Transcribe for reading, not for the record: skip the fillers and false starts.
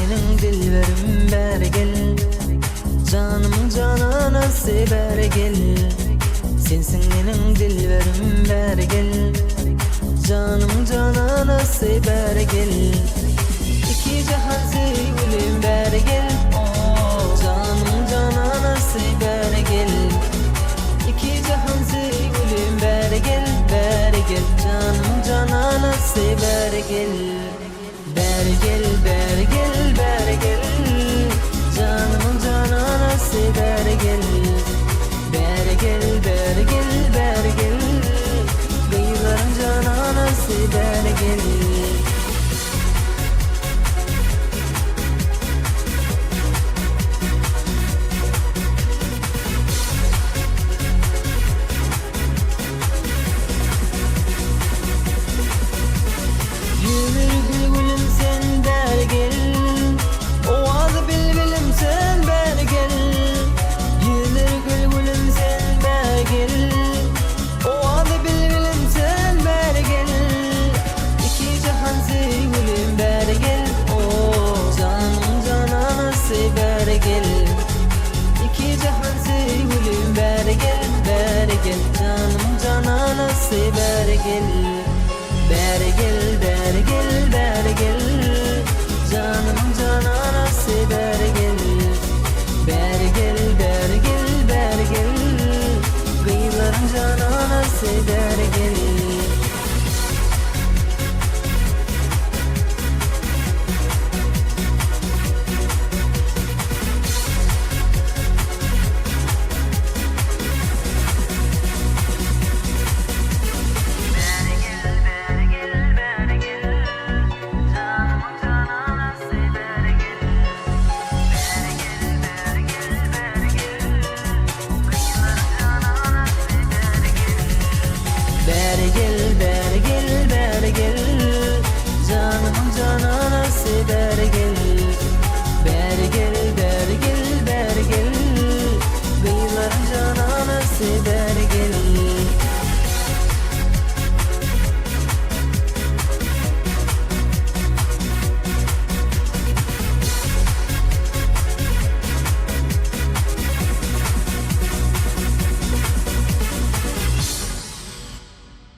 mening dilberim beri gel. Canım canana sever gel. Sensin mening dilberim beri gel. Canım canana sever gel. İki cihan sevgilim beri gel. Canım canana sever gel. İki cihan sevgilim beri gel, beri gel. Canım canana sever gel. Beri gel, beri gel, beri gel. Canım canana sever gel. Beri gel, beri gel, beri gel. Gıylarım canana sever gel. Canım canana sever gel. Beri gel, beri gel, beri gel. Canım canana sever gel. Beri gel, beri gel, beri gel. Gıylarım canana sever gel. Beri gel, beri gel, beri gel. Canım canana sever gel. Beri gel, beri gel, beri gel. Gıylarım canana sever